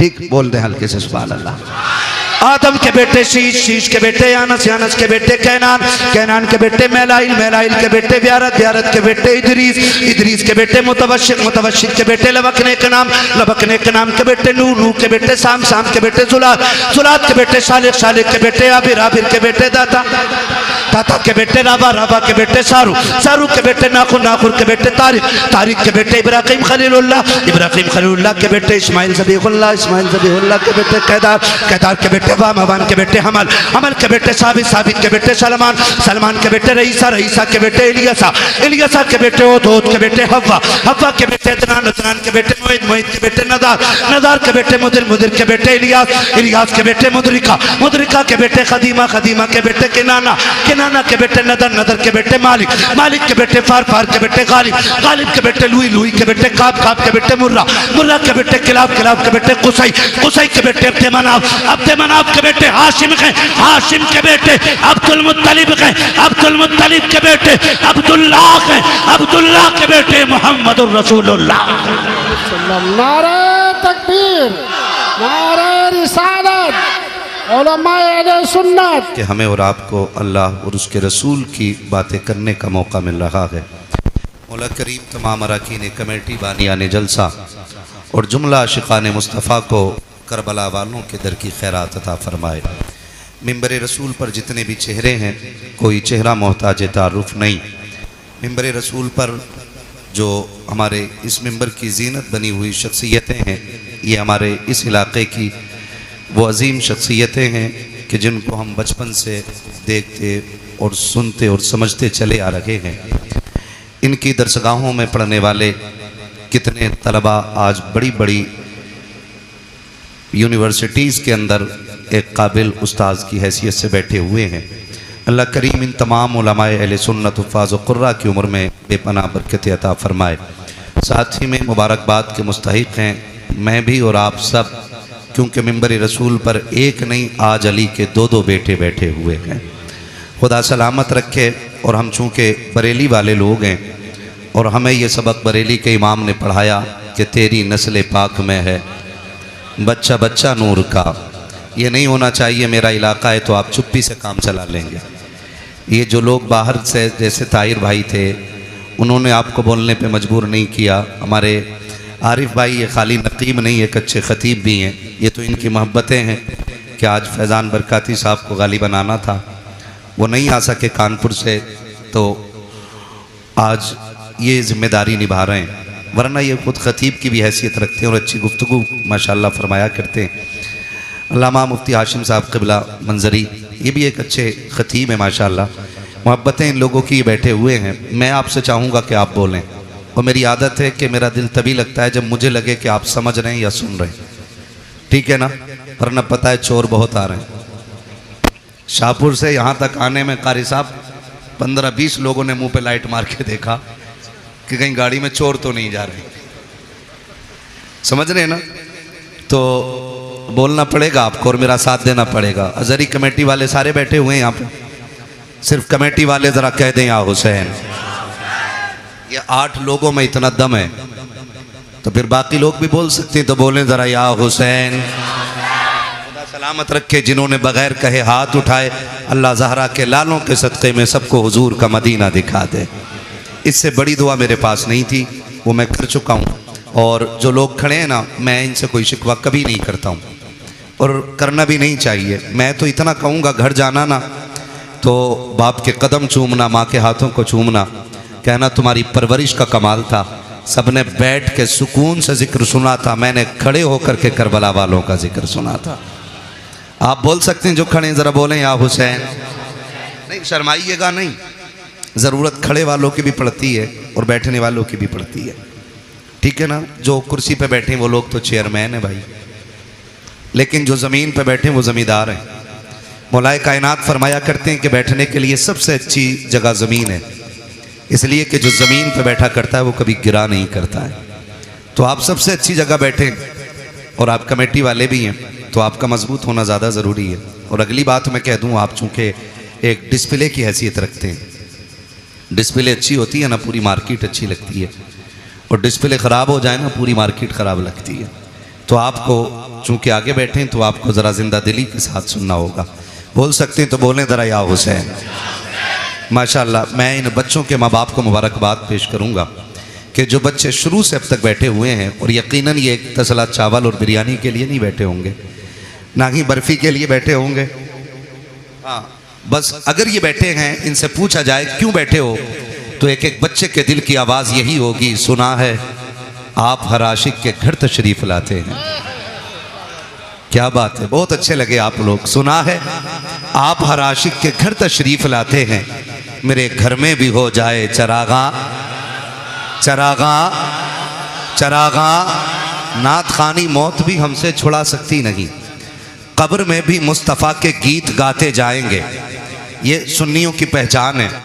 ठीक बोल दे हल्के से सुभान अल्लाह। आदम के बेटे शीश, शीश के बेटे यानस, यानस के बेटे कैनान, कैनान के बेटे मैलाइल, मैलाइल के बेटे व्यारत, व्यारत के बेटे इदरीस, इदरीस के बेटे मुतवशिक, मुतवशिक के बेटे लबकने के नाम, लबकने के नाम के बेटे नूह, नूह के बेटे साम, साम के बेटे जुलात, जुलात के बेटे सालिक, सालिक के बेटे आबिर, आबिर के बेटे दाता, दाता के बेटे राबा, राबा के बेटे सारू, सारू के बेटे नाखुर, नाखुर के बेटे तारिक, तारिक के बेटे इब्राहिम खलीलुल्लाह, इब्राहिम खलीलुल्लाह के बेटे इस्माइल ज़बीहुल्लाह, इस्माइल ज़बीहुल्लाह के बेटे कैदार, कैदार के बेटे वाम, वाम के बेटे हमल, हमल के बेटे साबित, साबित के बेटे सलमान, सलमान के बेटे रईसा, रईसा के बेटे इलियासा, इलियासा के बेटे ओद, ओद के बेटे हव्वा, हव्वा के बेटे अदनान, अदनान के बेटे मोहित, मोहित के बेटे नदार, नदार के बेटे मुदिर, मुदिर के बेटे इलियास, इलियास के बेटे मुदरिका, मुदरिका के बेटे खदीमा, खदीमा के बेटे किनाना, किनाना के बेटे नदर, नदर के बेटे मालिक, मालिक के बेटे फार, फार के बेटे गालिब, गालिब के बेटे लुई, लुई के बेटे काब, काब के बेटे मुर्रा, मुर्रा के बेटे किलाब, किलाब के बेटे कुसई, कुसई के बेटे अब्दे मनाफ, अब्दे मनाफ के बेटे हाशिम है, हाशिम के बेटे अब्दुल मुत्तलिब है, अब्दुल मुत्तलिब के बेटे अब्दुल्लाह है, अब्दुल्लाह के बेटे मोहम्मदुर रसूलुल्लाह। नारे तकबीर, नारे रिसालत, उलमाए अहले सुन्नत। कि हमें और आपको अल्लाह और उसके रसूल की बातें करने का मौका मिल रहा है। मौला करीम तमाम अरकान कमेटी, बानियान जलसा और जुमला आशिकान मुस्तफ़ा को करबला वालों के दर की खैरात अता फरमाए। मिंबर रसूल पर जितने भी चेहरे हैं, कोई चेहरा मोहताज तारुफ नहीं। मिंबर रसूल पर जो हमारे इस मिंबर की जीनत बनी हुई शख्सियतें हैं, ये हमारे इस इलाक़े की वो अजीम शख्सियतें हैं कि जिनको हम बचपन से देखते और सुनते और समझते चले आ रहे हैं। इनकी दरसगाहों में पढ़ने वाले कितने तलबा आज बड़ी बड़ी यूनिवर्सिटीज़ के अंदर एक काबिल उस्ताद की हैसियत से बैठे हुए हैं। अल्लाह करीम इन तमाम उलमाए अहले सुन्नत हुफ़ाज़ व क़ुर्रा की उम्र में बेपनाह बरकत अता फ़रमाए। साथ ही में मुबारकबाद के मुस्तहिक़ हैं मैं भी और आप सब, क्योंकि मिंबर रसूल पर एक नहीं आज अली के दो दो बेटे बैठे हुए हैं। खुदा सलामत रखे। और हम चूँकि बरेली वाले लोग हैं और हमें ये सबक बरेली के इमाम ने पढ़ाया कि तेरी नस्ल पाक में है बच्चा बच्चा नूर का। ये नहीं होना चाहिए मेरा इलाका है तो आप चुप्पी से काम चला लेंगे। ये जो लोग बाहर से, जैसे ताहिर भाई थे, उन्होंने आपको बोलने पे मजबूर नहीं किया। हमारे आरिफ भाई ये खाली नकीब नहीं, एक अच्छे ख़तीब भी हैं। ये तो इनकी मोहब्बतें हैं कि आज फैज़ान बरकाती साहब को गाली बनाना था, वो नहीं आ सके कानपुर से, तो आज ये ज़िम्मेदारी निभा रहे हैं। वरना ये खुद ख़तीब की भी हैसियत रखते हैं और अच्छी गुफ्तगू माशाअल्लाह फरमाया करते हैं। अल्लामा मुफ्ती हाशिम साहब क़िबला मंजरी, ये भी एक अच्छे ख़तीब हैं माशाअल्लाह। मोहब्बतें इन लोगों की बैठे हुए हैं। मैं आपसे चाहूँगा कि आप बोलें, और मेरी आदत है कि मेरा दिल तभी लगता है जब मुझे लगे कि आप समझ रहे हैं या सुन रहे हैं, ठीक है ना? वरना पता है चोर बहुत आ रहे हैं। शाहपुर से यहाँ तक आने में कारी साहब 15-20 लोगों ने मुंह पे लाइट मार के देखा कि कहीं गाड़ी में चोर तो नहीं जा रहे। समझ रहे हैं ना? तो बोलना पड़ेगा आपको और मेरा साथ देना पड़ेगा। अजहरी कमेटी वाले सारे बैठे हुए हैं यहाँ पे, सिर्फ कमेटी वाले ज़रा कह दें या हुसैन। ये 8 लोगों में इतना दम है तो फिर बाकी लोग भी बोल सकते हैं, तो बोलें ज़रा या हुसैन। खुदा सलामत रखे। जिन्होंने बगैर कहे हाथ उठाए, अल्लाह ज़हरा के लालों के सदक़े में सबको हुजूर का मदीना दिखा दे। इससे बड़ी दुआ मेरे पास नहीं थी, वो मैं कर चुका हूँ। और जो लोग खड़े हैं ना, मैं इनसे कोई शिकवा कभी नहीं करता हूँ और करना भी नहीं चाहिए। मैं तो इतना कहूँगा, घर जाना ना तो बाप के कदम चूमना, माँ के हाथों को चूमना, कहना तुम्हारी परवरिश का कमाल था। सबने बैठ के सुकून से जिक्र सुना था, मैंने खड़े होकर के करबला वालों का जिक्र सुना था। आप बोल सकते हैं जो खड़े हैं, ज़रा बोलें या हुसैन। नहीं शर्माइएगा नहीं, ज़रूरत खड़े वालों की भी पड़ती है और बैठने वालों की भी पड़ती है, ठीक है ना? जो कुर्सी पे बैठे हैं वो लोग तो चेयरमैन है भाई, लेकिन जो ज़मीन पे बैठे हैं वो ज़मींदार हैं। मौलाए कायनात फरमाया करते हैं कि बैठने के लिए सबसे अच्छी जगह ज़मीन है, इसलिए कि जो ज़मीन पे बैठा करता है वो कभी गिरा नहीं करता है। तो आप सबसे अच्छी जगह बैठे और आप कमेटी वाले भी हैं, तो आपका मजबूत होना ज़्यादा ज़रूरी है। और अगली बात मैं कह दूँ, आप चूँकि एक डिस्प्ले की हैसियत रखते हैं, डिस्प्ले अच्छी होती है ना, पूरी मार्केट अच्छी लगती है, और डिस्प्ले ख़राब हो जाए ना, पूरी मार्केट ख़राब लगती है। तो आपको चूंकि आगे बैठे हैं तो आपको ज़रा जिंदा दिली के साथ सुनना होगा। बोल सकते हैं तो बोलें ज़रा या हुसैन। माशाअल्लाह, मैं इन बच्चों के माँ बाप को मुबारकबाद पेश करूँगा कि जो बच्चे शुरू से अब तक बैठे हुए हैं, और यकीनन ये एक तसला चावल और बिरयानी के लिए नहीं बैठे होंगे, ना ही बर्फ़ी के लिए बैठे होंगे। हाँ, बस अगर ये बैठे हैं, इनसे पूछा जाए क्यों बैठे हो, तो एक एक बच्चे के दिल की आवाज़ यही होगी, सुना है आप हर आशिक के घर तशरीफ़ लाते हैं। क्या बात है, बहुत अच्छे लगे आप लोग। सुना है आप हर आशिक के घर तशरीफ़ लाते हैं, मेरे घर में भी हो जाए चरागा चरागा चरागा। नात खानी मौत भी हमसे छुड़ा सकती नहीं, कब्र में भी मुस्तफ़ा के गीत गाते जाएंगे। ये सुन्नियों की पहचान है।